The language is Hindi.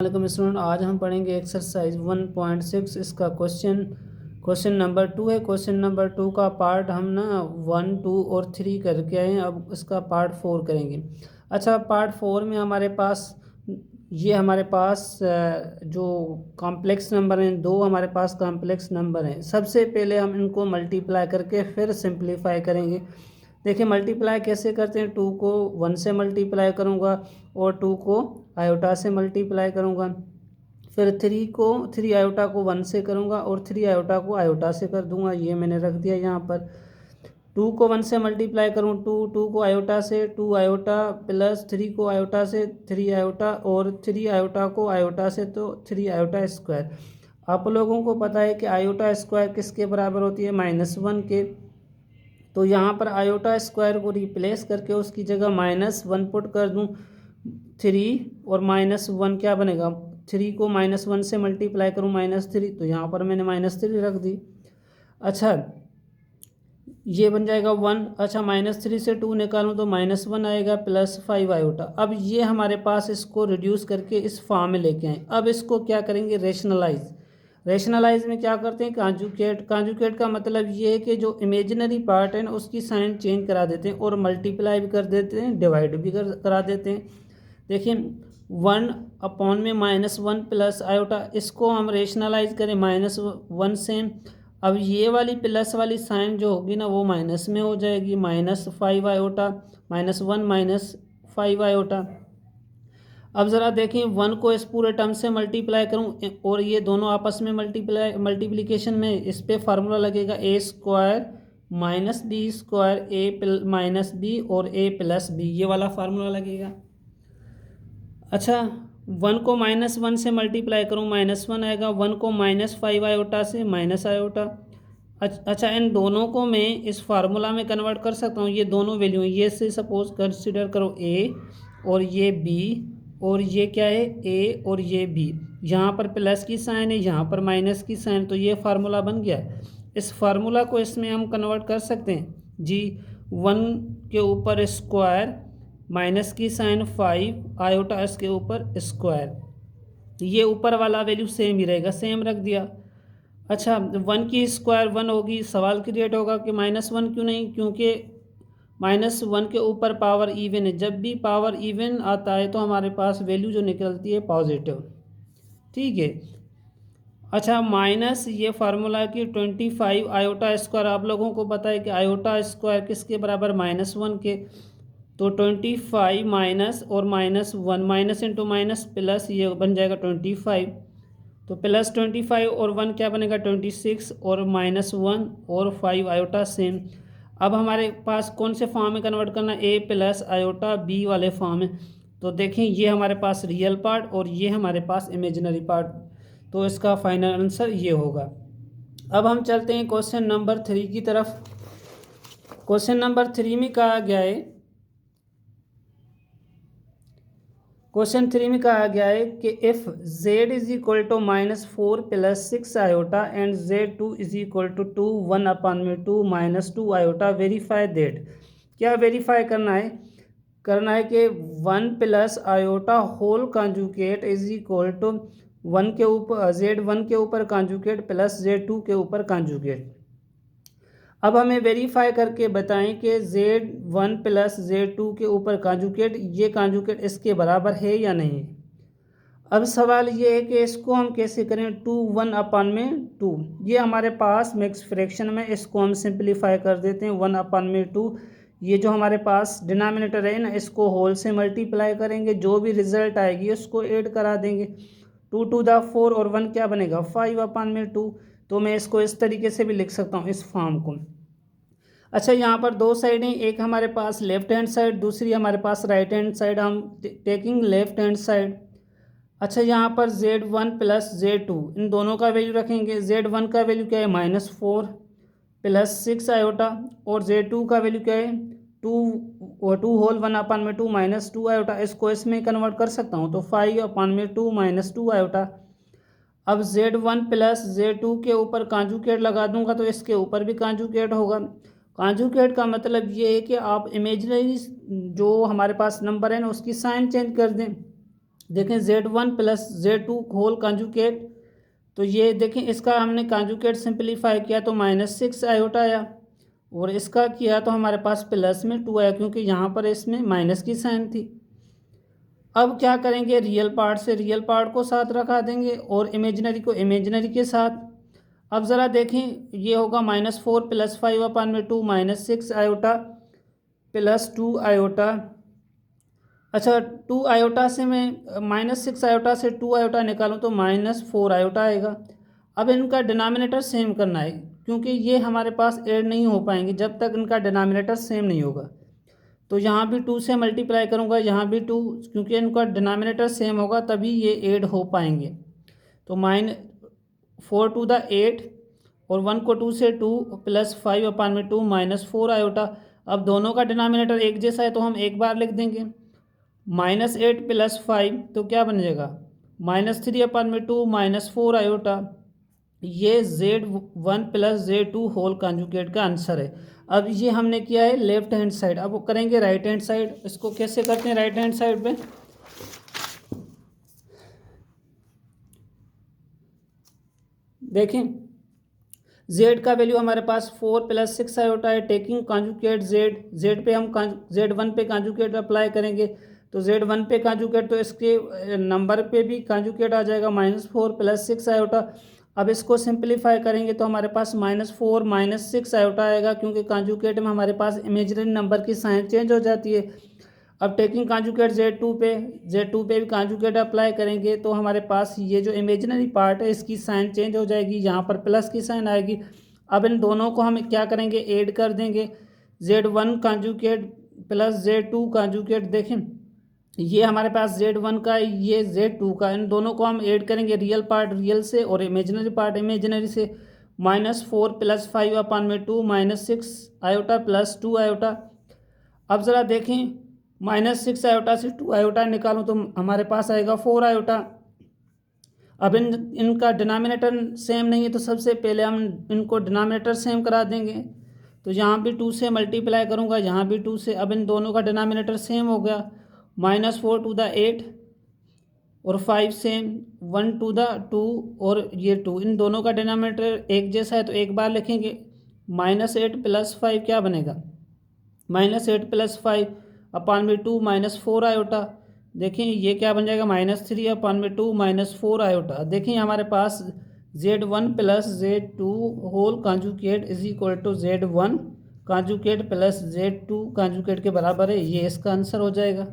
वालेकुम स्टूडेंट, आज हम पढ़ेंगे एक्सरसाइज 1.6। इसका क्वेश्चन नंबर 2 है। क्वेश्चन नंबर 2 का पार्ट हम ना 1, 2 और 3 करके आए हैं। अब इसका पार्ट 4 करेंगे। अच्छा, पार्ट 4 में हमारे पास जो कॉम्प्लेक्स नंबर हैं, दो हमारे पास कॉम्प्लेक्स नंबर हैं। सबसे पहले हम इनको मल्टीप्लाई करके फिर सिंप्लीफाई करेंगे। देखिए मल्टीप्लाई कैसे करते हैं। 2 को 1 से मल्टीप्लाई करूँगा और 2 को आयोटा से मल्टीप्लाई करूँगा। फिर 3 आयोटा को 1 से करूँगा और 3 आयोटा को आयोटा से कर दूँगा। ये मैंने रख दिया यहाँ पर। 2 को 1 से मल्टीप्लाई करूँ, 2 को आयोटा से, 2 आयोटा प्लस 3 को आयोटा से 3 आयोटा और 3 आयोटा को आयोटा से तो 3 आयोटा स्क्वायर। आप लोगों को पता है कि आयोटा स्क्वायर किसके बराबर होती है? -1 के। तो यहाँ पर आयोटा स्क्वायर को रिप्लेस करके उसकी जगह -1 पुट कर दूँ। 3 और -1 क्या बनेगा? 3 को -1 से मल्टीप्लाई करूँ -3, तो यहाँ पर मैंने -3 रख दी। अच्छा, ये बन जाएगा 1। अच्छा, -3 से 2 निकालूँ तो -1 आएगा प्लस 5 आयोटा। अब ये हमारे पास इसको रिड्यूस करके इस फॉर्म में लेके आए। अब इसको क्या करेंगे? रेशनलाइज में क्या करते हैं? कांजुकेट का मतलब ये है कि जो इमेजिनरी पार्ट है ना उसकी साइन चेंज करा देते हैं और मल्टीप्लाई भी कर देते हैं, डिवाइड भी करा देते हैं। देखिए 1 में -1 प्लस आयोटा, इसको हम रेशनलाइज करें -1 से। अब ये वाली प्लस वाली साइन जो होगी ना वो माइनस में हो जाएगी, -5 आयोटा, -1 -5 आयोटा। अब ज़रा देखें 1 को इस पूरे टर्म से मल्टीप्लाई करूं और ये दोनों आपस में मल्टीप्लिकेशन में इस पे फार्मूला लगेगा a² - b² a - b और a + b, ये वाला फार्मूला लगेगा। अच्छा, 1 को -1 से मल्टीप्लाई करूँ -1 आएगा, 1 को -5 आयोटा से माइनस आयोटा। अच्छा, इन दोनों को मैं इस फार्मूला में कन्वर्ट कर सकता हूँ। ये दोनों वैल्यू हैं, ये से सपोज कंसिडर करो a और ये b और ये क्या है? a और ये b। यहाँ पर प्लस की साइन है, यहाँ पर माइनस की साइन, तो ये फार्मूला बन गया। इस फार्मूला को इसमें हम कन्वर्ट कर सकते हैं जी। 1 के ऊपर स्क्वायर, माइनस की साइन 5 आयोटा इसके ऊपर स्क्वायर, ये ऊपर वाला वैल्यू सेम ही रहेगा, सेम रख दिया। अच्छा, 1 की स्क्वायर 1 होगी। सवाल क्रिएट होगा कि -1 क्यों नहीं? क्योंकि -1 के ऊपर पावर इवन है। जब भी पावर इवन आता है तो हमारे पास वैल्यू जो निकलती है पॉजिटिव। ठीक है। अच्छा, माइनस ये फार्मूला की 25 आयोटा स्क्वायर, आप लोगों को पता है कि आयोटा स्क्वायर किसके बराबर? -1 के। तो 25 माइनस और -1, माइनस इंटू माइनस प्लस, ये बन जाएगा 25। तो प्लस 25 और 1 क्या बनेगा? 26 और -1 और 5 आयोटा सेम। अब हमारे पास कौन से फॉर्म में कन्वर्ट करना? a + आयोटा b वाले फॉर्म में। तो देखें ये हमारे पास रियल पार्ट और ये हमारे पास इमेजिनरी पार्ट, तो इसका फाइनल आंसर ये होगा। अब हम चलते हैं क्वेश्चन नंबर 3 की तरफ। क्वेश्चन नंबर 3 में कहा गया है, कि if z = -4 + 6 iota and z2 = 2 1/2 -2 iota, verify that. क्या वेरीफाई करना है? कि 1 + आयोटा होल कॉन्जुगेट = 1 के ऊपर z1 के ऊपर कॉन्जुगेट प्लस z2 के ऊपर कॉन्जुगेट। अब हमें वेरीफाई करके बताएं कि z1 + z2 के ऊपर कॉन्जुगेट, ये कॉन्जुगेट इसके बराबर है या नहीं। अब सवाल ये है कि इसको हम कैसे करें? 2 1/2, ये हमारे पास मिक्स फ्रैक्शन में, इसको हम सिंप्लीफाई कर देते हैं। 1/2, ये जो हमारे पास डिनोमिनेटर है ना, इसको होल से मल्टीप्लाई करेंगे, जो भी रिजल्ट आएगी उसको ऐड करा देंगे। 2 to the 4 और 1 क्या बनेगा? 5/2। तो मैं इसको इस तरीके से भी लिख सकता हूँ, इस फॉर्म को। अच्छा, यहाँ पर दो साइड हैं, एक हमारे पास लेफ्ट हैंड साइड, दूसरी हमारे पास राइट हैंड साइड। हम टेकिंग लेफ्ट हैंड साइड। अच्छा, यहाँ पर z1 + z2, इन दोनों का वैल्यू रखेंगे। z1 का वैल्यू क्या है? -4 + 6 आयोटा और z2 का वैल्यू क्या है? 2 होल 1/2 -2 आयोटा। इसको इसमें कन्वर्ट कर सकता हूँ, तो 5/2 -2 आयोटा। अब z1 + z2 के ऊपर कॉन्जुगेट लगा दूंगा तो इसके ऊपर भी कॉन्जुगेट होगा। कॉन्जुगेट का मतलब ये है कि आप इमेजिनरी जो हमारे पास नंबर है ना उसकी साइन चेंज कर दें। देखें Z1 plus Z2 whole conjugate, तो ये देखें इसका हमने कॉन्जुकेट सिंपलीफाई किया तो -6 आयोटा आया, और इसका किया तो हमारे पास प्लस में 2 आया, क्योंकि यहाँ पर इसमें माइनस की साइन थी। अब क्या करेंगे, रियल पार्ट से रियल पार्ट को साथ रखा देंगे और इमेजिनरी को इमेजिनरी के साथ। अब ज़रा देखें, ये होगा -4 प्लस 5 अपान में 2 -6 आयोटा प्लस 2 आयोटा। अच्छा, 2 आयोटा से मैं -6 आयोटा से 2 आयोटा निकालूं तो -4 आयोटा आएगा। अब इनका डिनोमिनेटर सेम करना है, क्योंकि ये हमारे पास ऐड नहीं हो पाएंगे जब तक इनका डिनोमिनेटर सेम नहीं होगा। तो यहाँ भी 2 से मल्टीप्लाई करूँगा, यहाँ भी 2, क्योंकि इनका डिनोमिनेटर सेम होगा तभी ये ऐड हो पाएंगे। तो -4 टू द 8 और 1 को 2 से 2 प्लस 5 अपान में 2 -4 आयोटा। अब दोनों का डिनोमिनेटर एक जैसा है तो हम एक बार लिख देंगे। -8 प्लस 5 तो क्या बन जाएगा, -3 अपान में 2 -4 आयोटा। ये Z1 plus Z2 whole conjugate का आंसर है। अब ये हमने किया है लेफ्ट हैंड साइड, अब वो करेंगे राइट हैंड साइड। इसको कैसे करते हैं राइट हैंड साइड पे, देखें Z का वैल्यू हमारे पास 4 प्लस 6 आयोटा है। टेकिंग कॉन्जुगेट Z पे हम Z1 पे कॉन्जुगेट अप्लाई करेंगे, तो Z1 पे कॉन्जुगेट तो इसके नंबर पे भी कॉन्जुगेट आ जाएगा -4 प्लस 6 आयोटा। अब इसको सिंपलीफाई करेंगे तो हमारे पास -4 -6 आयोटा आएगा, क्योंकि कॉन्जुगेट में हमारे पास इमेजिनरी नंबर की साइन चेंज हो जाती है। अब टेकिंग कॉन्जुगेट Z2 पे भी कॉन्जुगेट अप्लाई करेंगे तो हमारे पास ये जो इमेजिनरी पार्ट है इसकी साइन चेंज हो जाएगी, यहाँ पर प्लस की साइन आएगी। अब इन दोनों को हम क्या करेंगे, ऐड कर देंगे। Z1 conjugate plus Z2 conjugate, देखें ये हमारे पास Z1 का, ये Z2 का, इन दोनों को हम ऐड करेंगे, रियल पार्ट रियल से और इमेजिनरी पार्ट इमेजिनरी से। -4 प्लस 5 अपान में 2 -6 आयोटा प्लस 2 आयोटा। अब ज़रा देखें, -6 आयोटा से 2 आयोटा निकालूं तो हमारे पास आएगा 4 आयोटा। अब इनका डिनोमिनेटर सेम नहीं है तो सबसे पहले हम इनको डिनोमिनेटर सेम करा देंगे। तो यहाँ भी 2 से मल्टीप्लाई करूँगा, यहाँ भी 2 से। अब इन दोनों का डिनोमिनेटर सेम हो गया, -4 टू द 8 और 5 सेम, 1 टू द 2 और ये 2, इन दोनों का डिनोमिनेटर एक जैसा है तो एक बार लिखेंगे। -8 प्लस 5 क्या बनेगा, -8 प्लस 5 अपान में 2 -4 आयोटा। देखें ये क्या बन जाएगा, -3 अपान में 2 -4 आयोटा। देखें हमारे पास Z1 plus Z2 whole conjugate is equal to Z1 conjugate plus Z2 conjugate के बराबर है। ये इसका आंसर हो जाएगा।